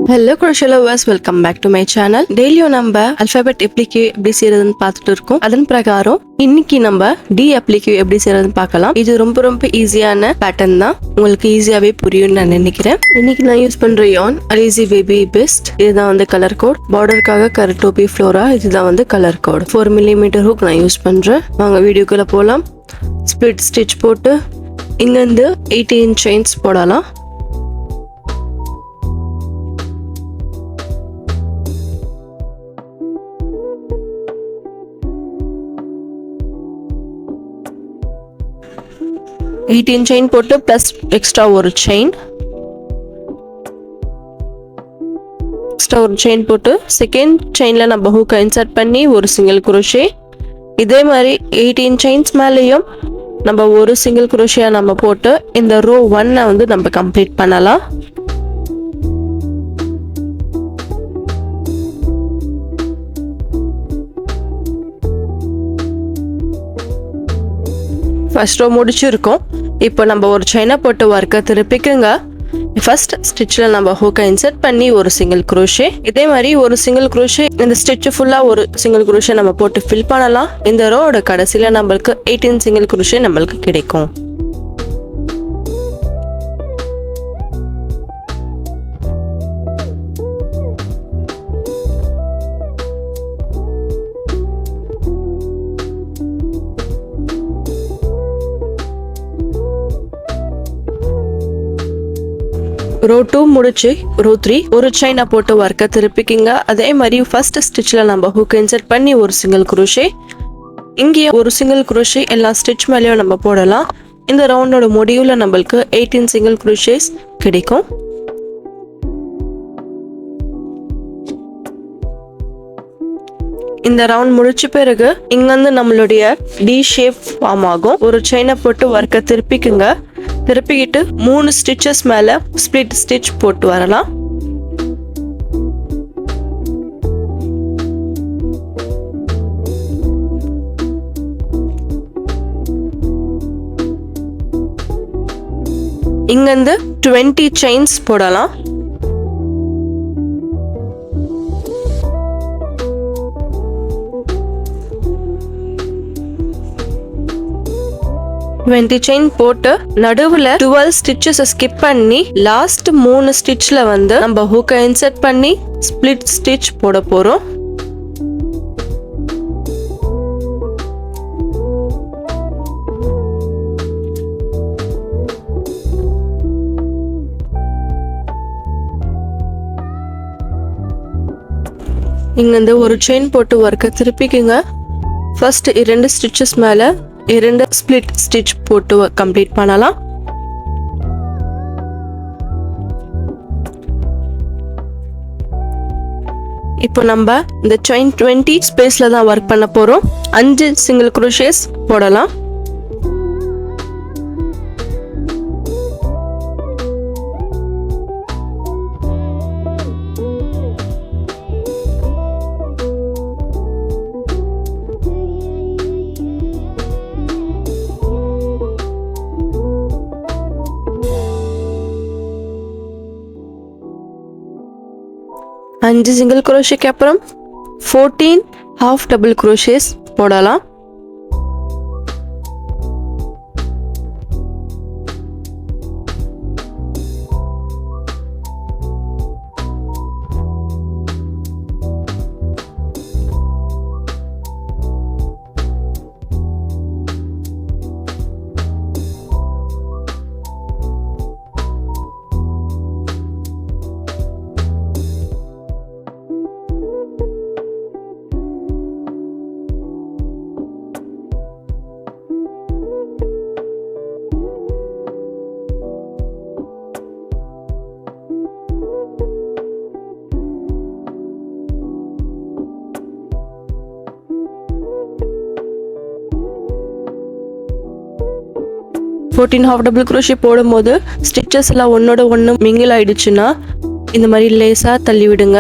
Hello crochet lovers, welcome back to my channel. டெய்லியும் நம்ம alphabet எப்படி செய்யறதுன்னு பார்த்துட்டு இருக்கோம். அதன் பிரகாரம் இன்னைக்கு நம்ம டி அப்ளிகே எப்படி செய்யறதுன்னு பார்க்கலாம். இது ரொம்ப ஈஸியான பேட்டர்ன் தான், உங்களுக்கு ஈஸியாவே புரியும்னு நான் நினைக்கிறேன். இன்னைக்கு நான் யூஸ் பண்ற யான் அலிசி பேபி பெஸ்ட். இதுதான் வந்து கலர் கோட். பார்டருக்காக கரட்டோபி ஃப்ளோரா. இதுதான் வந்து கலர் கோட். 4 mm ஹூக் நான் யூஸ் பண்றேன். வாங்க வீடியோக்குள்ள போலாம். ஸ்பிளிட் ஸ்டிச் போட்டு இங்கிருந்து 18 செயின்ஸ் போடலாம். செயின் போட்டு பிளஸ் எக்ஸ்ட்ரா ஒரு செயின் போட்டு செகண்ட் செயின்ல நம்ம ஹூக்கை இன்சர்ட் பண்ணி ஒரு சிங்கிள் குரோஷே. இதே மாதிரி 18 செயின்ஸ் மேலேயும் நம்ம ஒரு சிங்கிள் குரோஷியா நம்ம போட்டு இந்த ரோ 1 வந்து நம்ம கம்ப்ளீட் பண்ணலாம். ஃபர்ஸ்ட் ரோ முடிச்சிருக்கோம். இப்போ நம்ம ஒரு செயினை போட்டு ஒர்க்கை திருப்பிக்குங்க. ஃபர்ஸ்ட் ஸ்டிச்சில் நம்ம ஹூக்கை இன்சர்ட் பண்ணி ஒரு சிங்கிள் குரோஷே. இதே மாதிரி ஒரு சிங்கிள் குரோஷே இந்த ஸ்டிச் ஃபுல்லாக ஒரு சிங்கிள் குரோஷே நம்ம போட்டு ஃபில் பண்ணலாம். இந்த ரோட கடைசியில் நம்மளுக்கு 18 சிங்கிள் குரோஷே நம்மளுக்கு கிடைக்கும். ரோ 2 முடிச்சு ரோ 3 ஒரு செயினை போட்டு ஒர்க்கை திருப்பிக்கிங்க. அதே மாதிரி ஃபர்ஸ்ட் ஸ்டிச்சில் நம்ம ஹூக் இன்சர்ட் பண்ணி ஒரு சிங்கிள் குரோஷே. இங்கேயே ஒரு சிங்கிள் குரோஷே எல்லா ஸ்டிச் மேலேயும் நம்ம போடலாம். இந்த ரவுண்டோட முடிவில் நம்மளுக்கு 18 சிங்கிள் குரோஷேஸ் கிடைக்கும். இந்த ரவுண்ட் முடிச்ச பிறகு இங்கிருந்து நம்மளுடைய டி ஷேப் ஃபார்ம் ஆகும். ஒரு செயினை போட்டு ஒர்க்கை திருப்பிக்குங்க. திருப்பிக்கிட்டு 3 ஸ்டிச்சஸ் மேல ஸ்பிளிட் ஸ்டிச் போட்டு வரலாம். இங்கிருந்து 20 செயின்ஸ் போடலாம். செயின் போட்டு நடுவுல 12 ஸ்டிச்சஸ் ஸ்கிப் பண்ணி லாஸ்ட் 3 ஸ்டிச்ல வந்து நம்ம ஹூக்கை இன்சர்ட் பண்ணி ஸ்பிளிட் ஸ்டிச் போட போறோம். இங்கிருந்து ஒரு செயின் போட்டு ஒர்க்கை திருப்பிக்குங்க. ஃபர்ஸ்ட் 2 ஸ்டிச்சஸ் மேல 2 ஸ்பிளிட் ஸ்டிச் போட்டு கம்ப்ளீட் பண்ணலாம். இப்போ நம்ம இந்த செயின் 20 ஸ்பேஸ்ல தான் ஒர்க் பண்ண போறோம். 5 சிங்கிள் குரோஷேஸ் போடலாம். அஞ்சு சிங்கிள் குரோஷேக்கு அப்புறம் 14 ஹாஃப் டபுள் குரோஷேஸ் போடலாம். ஹாஃப் டபுள் குரோஷே போடும்போது ஸ்டிச்சஸ் எல்லாம் ஒன்னோட ஒன்று மிங்கிள் ஆயிடுச்சுன்னா இந்த மாதிரி லேசா தள்ளி விடுங்க.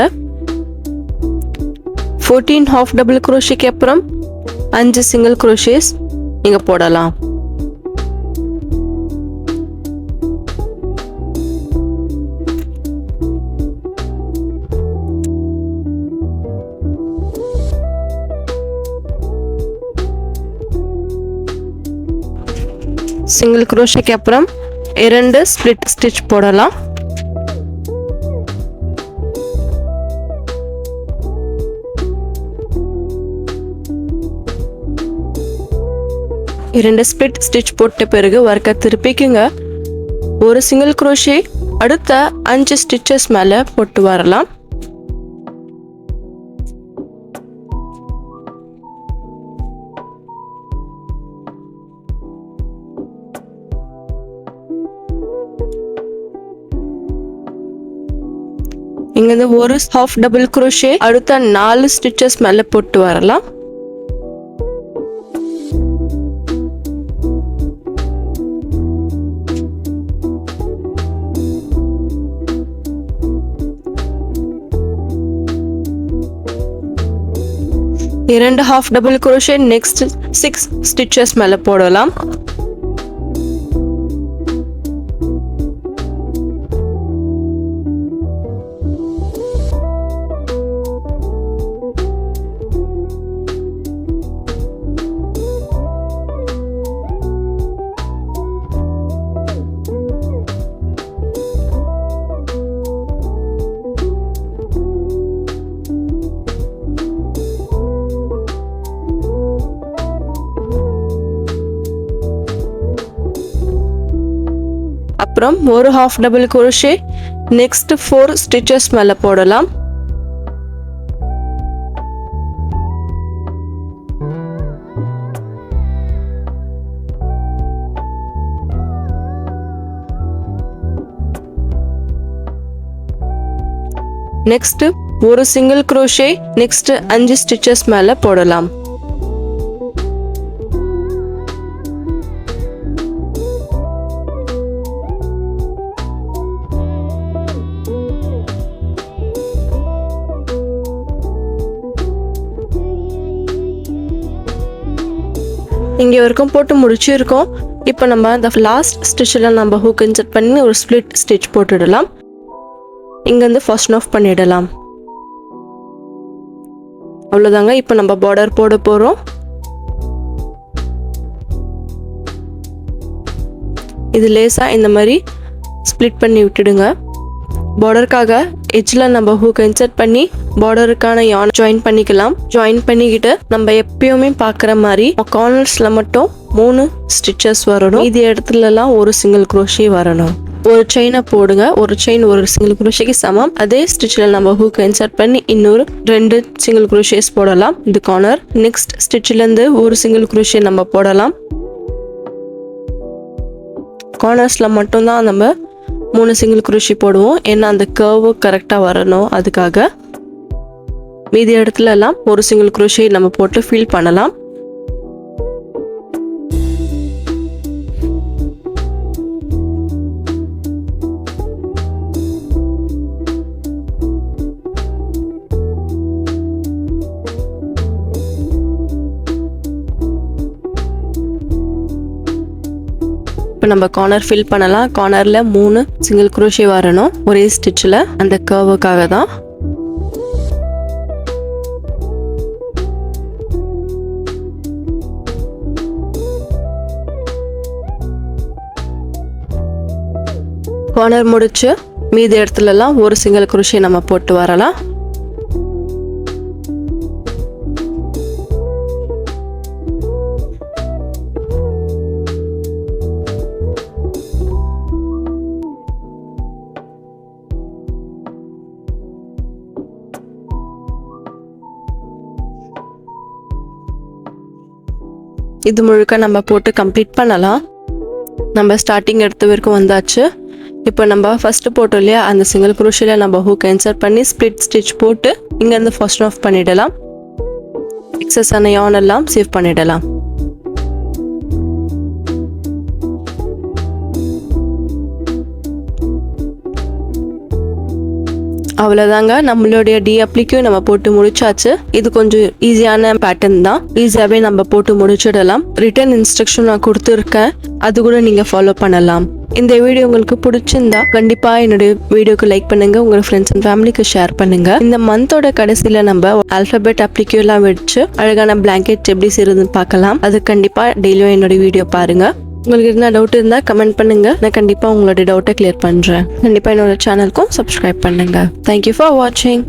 14 ஹாஃப் டபுள் குரோஷேக்கு அப்புறம் 5 சிங்கிள் குரோஷேஸ் நீங்க போடலாம். சிங்கிள் குரோஷேக்கு அப்புறம் 2 ஸ்ப்ளிட் ஸ்டிச் போடலாம். இரண்டு ஸ்ப்ளிட் ஸ்டிச் போட்ட பிறகு ஒர்க்கை திருப்பிக்குங்க. ஒரு சிங்கிள் குரோஷே அடுத்த 5 ஸ்டிச்சஸ் மேலே போட்டு வரலாம். இங்கிருந்து ஒரு ஹாஃப் டபுள் குரோஷே அடுத்த 4 ஸ்டிச்சஸ் மேலே போட்டு வரலாம். இரண்டு half double crochet next 6 stitches மேலே போடலாம். அப்புறம் ஒரு half double crochet next 4 stitches மேலே போடலாம். நெக்ஸ்ட் ஒரு சிங்கிள் குரோஷே நெக்ஸ்ட் 5 ஸ்டிச்சஸ் மேலே போடலாம். இங்கே வரைக்கும் போட்டு முடிச்சிருக்கோம். இப்போ நம்ம அந்த லாஸ்ட் ஸ்டிச்சில் நம்ம ஹூக் இன்சர்ட் பண்ணி ஒரு ஸ்ப்ளிட் ஸ்டிச் போட்டுடலாம். இங்கேருந்து ஃபர்ஸ்ட் ஆஃப் பண்ணிடலாம். அவ்வளோதாங்க. இப்போ நம்ம பார்டர் போட போகிறோம். இது லேசாக இந்த மாதிரி ஸ்ப்ளிட் பண்ணி விட்டுடுங்க. பார்டருக்காக எட்ஜில் நம்ம ஹூக் இன்சர்ட் பண்ணி பார்டருக்கான யான் ஜாயின் பண்ணிக்கலாம். ஜாயின் பண்ணிக்கிட்டு நம்ம எப்பயுமே பார்க்குற மாதிரி கார்னர்ஸில் மட்டும் 3 ஸ்டிச்சஸ் வரணும். இது இடத்துலலாம் ஒரு சிங்கிள் குரோஷே வரணும். ஒரு செயினை போடுங்க. ஒரு செயின் ஒரு சிங்கிள் குரோஷேக்கு சமம். அதே ஸ்டிச்சில் நம்ம ஹூக் இன்சர்ட் பண்ணி இன்னொரு 2 சிங்கிள் குரோஷேஸ் போடலாம். இது கார்னர். நெக்ஸ்ட் ஸ்டிச்சிலேருந்து ஒரு சிங்கிள் குரோஷே நம்ம போடலாம். கார்னர்ஸில் மட்டும்தான் நம்ம 3 சிங்கிள் குரோஷே போடுவோம். ஏன்னா அந்த கர்வு கரெக்டாக வரணும். அதுக்காக மீதி இடத்துல எல்லாம் ஒரு சிங்கிள் குரோஷே நம்ம போட்டு ஃபில் பண்ணலாம். இப்போ நம்ம கார்னர் ஃபில் பண்ணலாம். கார்னரில் 3 சிங்கிள் குரோஷே வரணும் ஒரே ஸ்டிச்சில். அந்த கர்வுக்காக தான். கார்னர் முடிச்சு மீதி இடத்துலலாம் ஒரு சிங்கிள் குரோஷே நம்ம போட்டு வரலாம். இது முழுக்க நம்ம போட்டு கம்ப்ளீட் பண்ணலாம். நம்ம ஸ்டார்டிங் எடுத்த வரைக்கும் வந்தாச்சு. இப்போ நம்ம ஃபர்ஸ்ட் போட்டோம் இல்லையா, அந்த சிங்கிள் குரோஷேல நம்ம ஹூக் இன்சர்ட் பண்ணி ஸ்ப்ளிட் ஸ்டிச் போட்டு இங்கேருந்து ஃபர்ஸ்ட் ஆஃப் பண்ணிடலாம். எக்ஸஸ் ஆன யான் எல்லாம் சேவ் பண்ணிடலாம். அவ்வளோதாங்க. நம்மளுடைய டி அப்ளிக்கும் நம்ம போட்டு முடிச்சாச்சு. இது கொஞ்சம் ஈஸியான பேட்டர்ன் தான். ஈஸியாகவே நம்ம போட்டு முடிச்சிடலாம். ரிட்டன் இன்ஸ்ட்ரக்ஷன் நான் கொடுத்துருக்கேன், அது கூட நீங்கள் ஃபாலோ பண்ணலாம். இந்த வீடியோ உங்களுக்கு பிடிச்சிருந்தா கண்டிப்பாக என்னுடைய வீடியோக்கு லைக் பண்ணுங்க, உங்க ஃப்ரெண்ட்ஸ் அண்ட் ஃபேமிலிக்கு ஷேர் பண்ணுங்க. இந்த மந்தோட கடைசியில் நம்ம ஆல்பபெட் அப்ளிக்யூலாம் வச்சு அழகான பிளாங்கெட் எப்படி செய்யறதுன்னு பார்க்கலாம். அது கண்டிப்பாக டெய்லியும் என்னோட வீடியோ பாருங்க. உங்களுக்கு என்ன டவுட் இருந்தால் கமெண்ட் பண்ணுங்க. நான் கண்டிப்பாக உங்களோட டவுட்டை கிளியர் பண்ணுறேன். கண்டிப்பாக என்னோட சேனலுக்கும் சப்ஸ்கிரைப் பண்ணுங்க. தேங்க்யூ ஃபார் வாட்சிங்.